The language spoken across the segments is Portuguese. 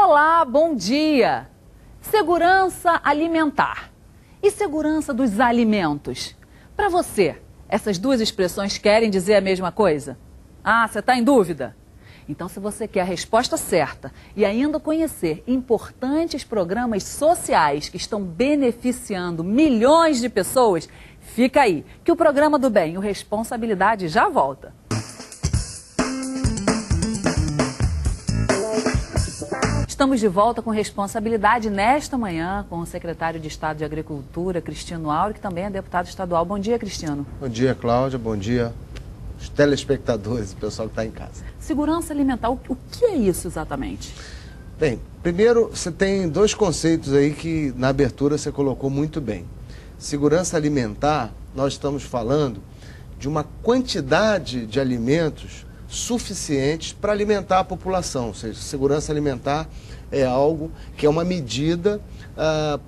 Olá, bom dia! Segurança alimentar e segurança dos alimentos. Para você, essas duas expressões querem dizer a mesma coisa? Ah, você está em dúvida? Então, se você quer a resposta certa e ainda conhecer importantes programas sociais que estão beneficiando milhões de pessoas, fica aí, que o Programa do Bem, o Responsabilidade, já volta. Estamos de volta com Responsabilidade nesta manhã com o secretário de Estado de Agricultura, Cristino Aure, que também é deputado estadual. Bom dia, Cristino. Bom dia, Cláudia. Bom dia, os telespectadores, o pessoal que está em casa. Segurança alimentar, o que é isso exatamente? Bem, primeiro você tem dois conceitos aí que na abertura você colocou muito bem. Segurança alimentar, nós estamos falando de uma quantidade de alimentos suficientes para alimentar a população, ou seja, segurança alimentar é algo que é uma medida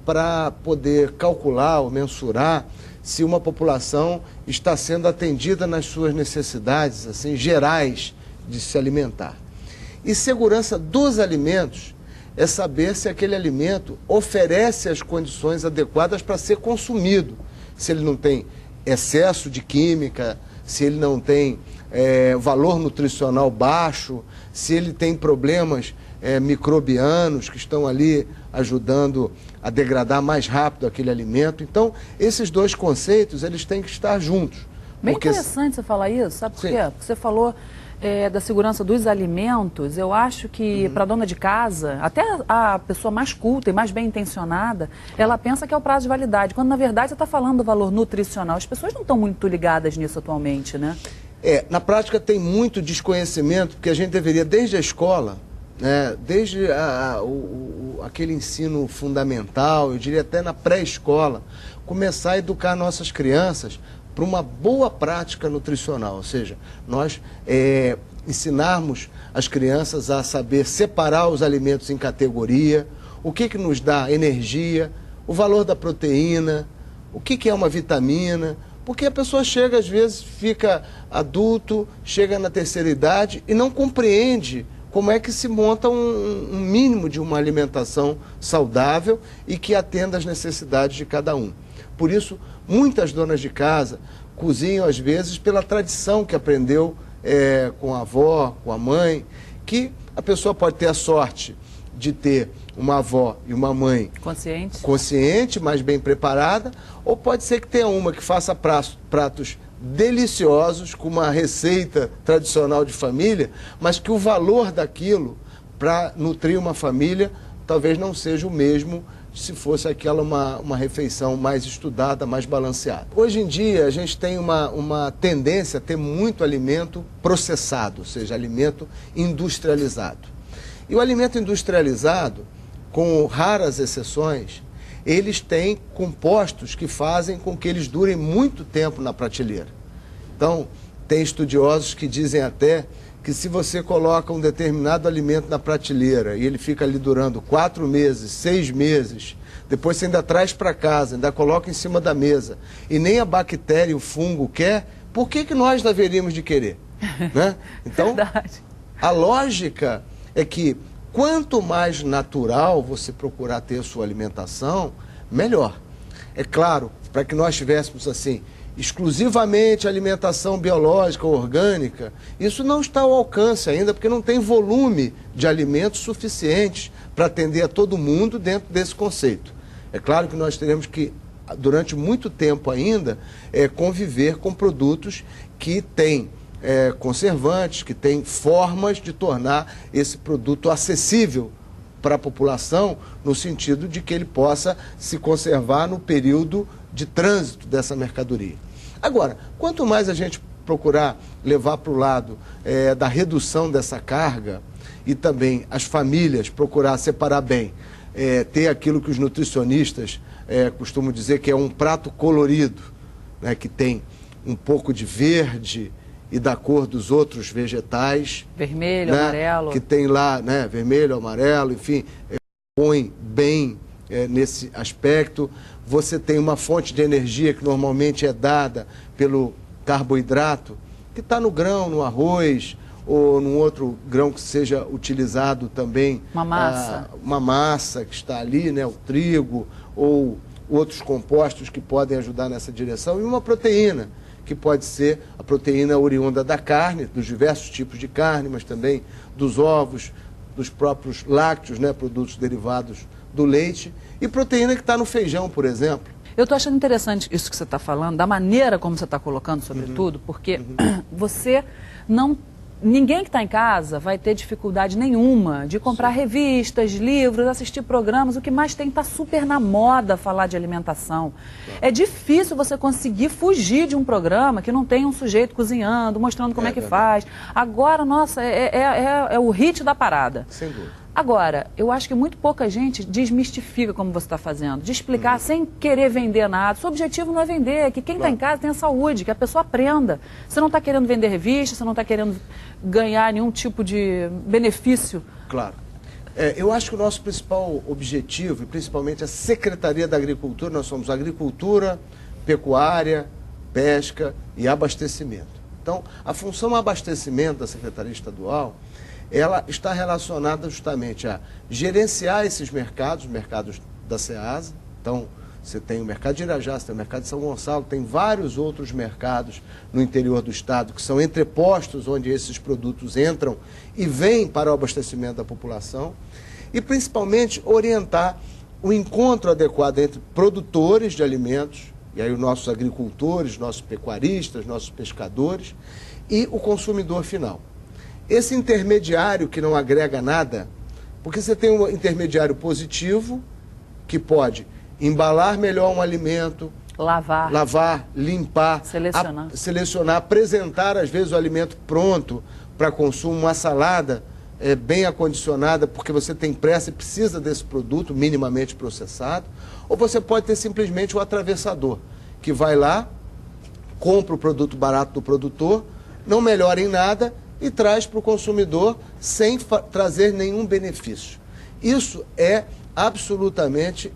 para poder calcular ou mensurar se uma população está sendo atendida nas suas necessidades assim, gerais de se alimentar. E segurança dos alimentos é saber se aquele alimento oferece as condições adequadas para ser consumido, se ele não tem excesso de química, se ele não tem valor nutricional baixo, se ele tem problemas microbianos que estão ali ajudando a degradar mais rápido aquele alimento. Então, esses dois conceitos, eles têm que estar juntos. Bem interessante você falar isso, sabe por quê? Porque você falou da segurança dos alimentos. Eu acho que para dona de casa, até a pessoa mais culta e mais bem intencionada, ela pensa que é o prazo de validade, quando na verdade você está falando do valor nutricional. As pessoas não estão muito ligadas nisso atualmente, né? Na prática tem muito desconhecimento, porque a gente deveria, desde a escola, desde aquele ensino fundamental, eu diria até na pré-escola, começar a educar nossas crianças para uma boa prática nutricional, ou seja, nós ensinarmos as crianças a saber separar os alimentos em categoria, o que nos dá energia, o valor da proteína, o que é uma vitamina, porque a pessoa chega, às vezes, fica adulto, chega na terceira idade e não compreende como é que se monta um mínimo de uma alimentação saudável e que atenda às necessidades de cada um. Por isso, muitas donas de casa cozinham, às vezes, pela tradição que aprendeu com a avó, com a mãe, que a pessoa pode ter a sorte de ter uma avó e uma mãe consciente, mais bem preparada, ou pode ser que tenha uma que faça pratos deliciosos, com uma receita tradicional de família, mas que o valor daquilo para nutrir uma família talvez não seja o mesmo se fosse aquela uma refeição mais estudada, mais balanceada. Hoje em dia a gente tem uma tendência a ter muito alimento processado, ou seja, alimento industrializado. E o alimento industrializado, com raras exceções, eles têm compostos que fazem com que eles durem muito tempo na prateleira. Então, tem estudiosos que dizem até que se você coloca um determinado alimento na prateleira e ele fica ali durando 4 meses, 6 meses, depois você ainda traz para casa, ainda coloca em cima da mesa, e nem a bactéria e o fungo quer, por que nós deveríamos de querer? Né? Então, verdade. A lógica é que quanto mais natural você procurar ter sua alimentação, melhor. É claro, para que nós tivéssemos assim, exclusivamente alimentação biológica ou orgânica, isso não está ao alcance ainda, porque não tem volume de alimentos suficientes para atender a todo mundo dentro desse conceito. É claro que nós teremos que, durante muito tempo ainda, conviver com produtos que têm conservantes, que têm formas de tornar esse produto acessível para a população, no sentido de que ele possa se conservar no período de trânsito dessa mercadoria. Agora, quanto mais a gente procurar levar para o lado da redução dessa carga e também as famílias procurar separar bem, ter aquilo que os nutricionistas costumam dizer que é um prato colorido, né, que tem um pouco de verde e da cor dos outros vegetais. Vermelho, né, amarelo. Que tem lá, né, vermelho, amarelo, enfim, põe bem nesse aspecto. Você tem uma fonte de energia que normalmente é dada pelo carboidrato, que está no grão, no arroz, ou num outro grão que seja utilizado também uma massa que está ali, né, o trigo, ou outros compostos que podem ajudar nessa direção, e uma proteína, que pode ser a proteína oriunda da carne, dos diversos tipos de carne, mas também dos ovos, dos próprios lácteos, né, produtos derivados do leite, e proteína que está no feijão, por exemplo. Eu estou achando interessante isso que você está falando, da maneira como você está colocando, sobretudo, porque você não... Ninguém que está em casa vai ter dificuldade nenhuma de comprar revistas, livros, assistir programas. O que mais tem está super na moda falar de alimentação. É difícil você conseguir fugir de um programa que não tem um sujeito cozinhando, mostrando como é que faz. Agora, nossa, é o hit da parada. Sem dúvida. Agora, eu acho que muito pouca gente desmistifica como você está fazendo, de explicar sem querer vender nada. Seu objetivo não é vender, é que quem está em casa tenha saúde, que a pessoa aprenda. Você não está querendo vender revista, você não está querendo ganhar nenhum tipo de benefício. Claro. Eu acho que o nosso principal objetivo, e principalmente a Secretaria da Agricultura, nós somos agricultura, pecuária, pesca e abastecimento. Então, a função abastecimento da Secretaria Estadual, ela está relacionada justamente a gerenciar esses mercados, os mercados da Ceasa. Então, você tem o mercado de Irajá, você tem o mercado de São Gonçalo, tem vários outros mercados no interior do estado que são entrepostos onde esses produtos entram e vêm para o abastecimento da população. E, principalmente, orientar o encontro adequado entre produtores de alimentos, e aí os nossos agricultores, nossos pecuaristas, nossos pescadores, e o consumidor final. Esse intermediário que não agrega nada, porque você tem um intermediário positivo, que pode embalar melhor um alimento, lavar, limpar, selecionar, apresentar às vezes o alimento pronto para consumo, uma salada bem acondicionada, porque você tem pressa e precisa desse produto minimamente processado, ou você pode ter simplesmente o atravessador, que vai lá, compra o produto barato do produtor, não melhora em nada, e traz para o consumidor sem trazer nenhum benefício. Isso é absolutamente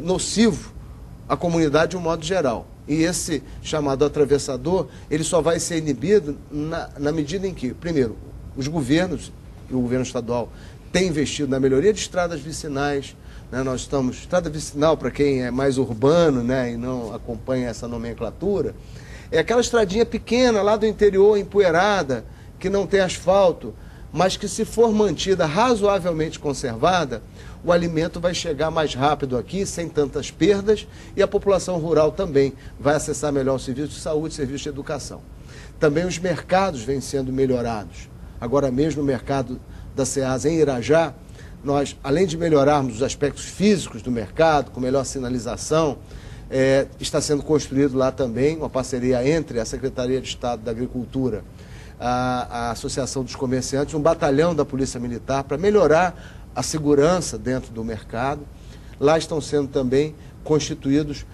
nocivo à comunidade de um modo geral. E esse chamado atravessador, ele só vai ser inibido na medida em que, primeiro, os governos, e o governo estadual, tem investido na melhoria de estradas vicinais, né? Nós estamos, estrada vicinal, para quem é mais urbano, né, e não acompanha essa nomenclatura, é aquela estradinha pequena lá do interior, empoeirada, que não tem asfalto, mas que se for mantida razoavelmente conservada, o alimento vai chegar mais rápido aqui, sem tantas perdas, e a população rural também vai acessar melhor o serviço de saúde, serviço de educação. Também os mercados vêm sendo melhorados. Agora mesmo no mercado da Ceasa em Irajá, nós, além de melhorarmos os aspectos físicos do mercado, com melhor sinalização, está sendo construído lá também uma parceria entre a Secretaria de Estado da Agricultura, a Associação dos Comerciantes, um batalhão da Polícia Militar para melhorar a segurança dentro do mercado. Lá estão sendo também constituídos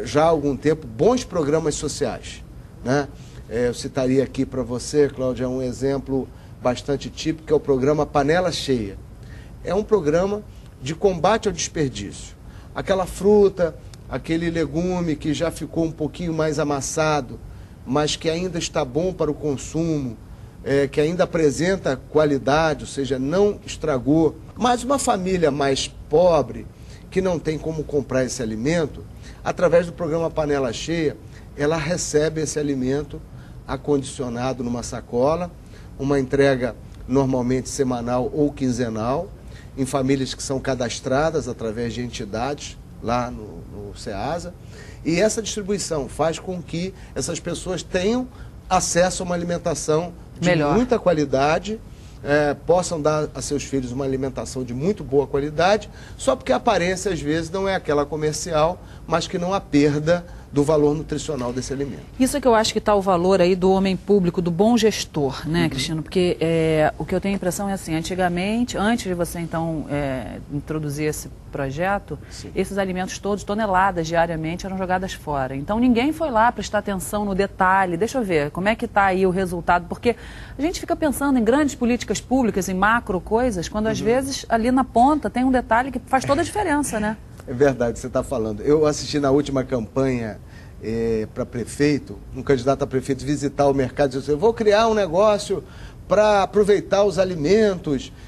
já há algum tempo bons programas sociais, né? Eu citaria aqui para você, Cláudia, um exemplo bastante típico, que é o programa Panela Cheia. É um programa de combate ao desperdício. Aquela fruta, aquele legume que já ficou um pouquinho mais amassado, mas que ainda está bom para o consumo, que ainda apresenta qualidade, ou seja, não estragou. Mas uma família mais pobre, que não tem como comprar esse alimento, através do programa Panela Cheia, ela recebe esse alimento acondicionado numa sacola, uma entrega normalmente semanal ou quinzenal, em famílias que são cadastradas através de entidades lá no Ceasa, e essa distribuição faz com que essas pessoas tenham acesso a uma alimentação de muita qualidade, possam dar a seus filhos uma alimentação de muito boa qualidade, só porque a aparência às vezes não é aquela comercial, mas que não há perda do valor nutricional desse alimento. Isso é que eu acho que está o valor aí do homem público, do bom gestor, né, Cristiano? Porque o que eu tenho a impressão é assim, antigamente, antes de você então introduzir esse projeto, esses alimentos todos, toneladas diariamente, eram jogadas fora. Então ninguém foi lá prestar atenção no detalhe, deixa eu ver, como é que está aí o resultado, porque a gente fica pensando em grandes políticas públicas, em macro coisas, quando às vezes ali na ponta tem um detalhe que faz toda a diferença, né? É verdade, você está falando. Eu assisti na última campanha para prefeito, um candidato a prefeito visitar o mercado e dizer assim, eu vou criar um negócio para aproveitar os alimentos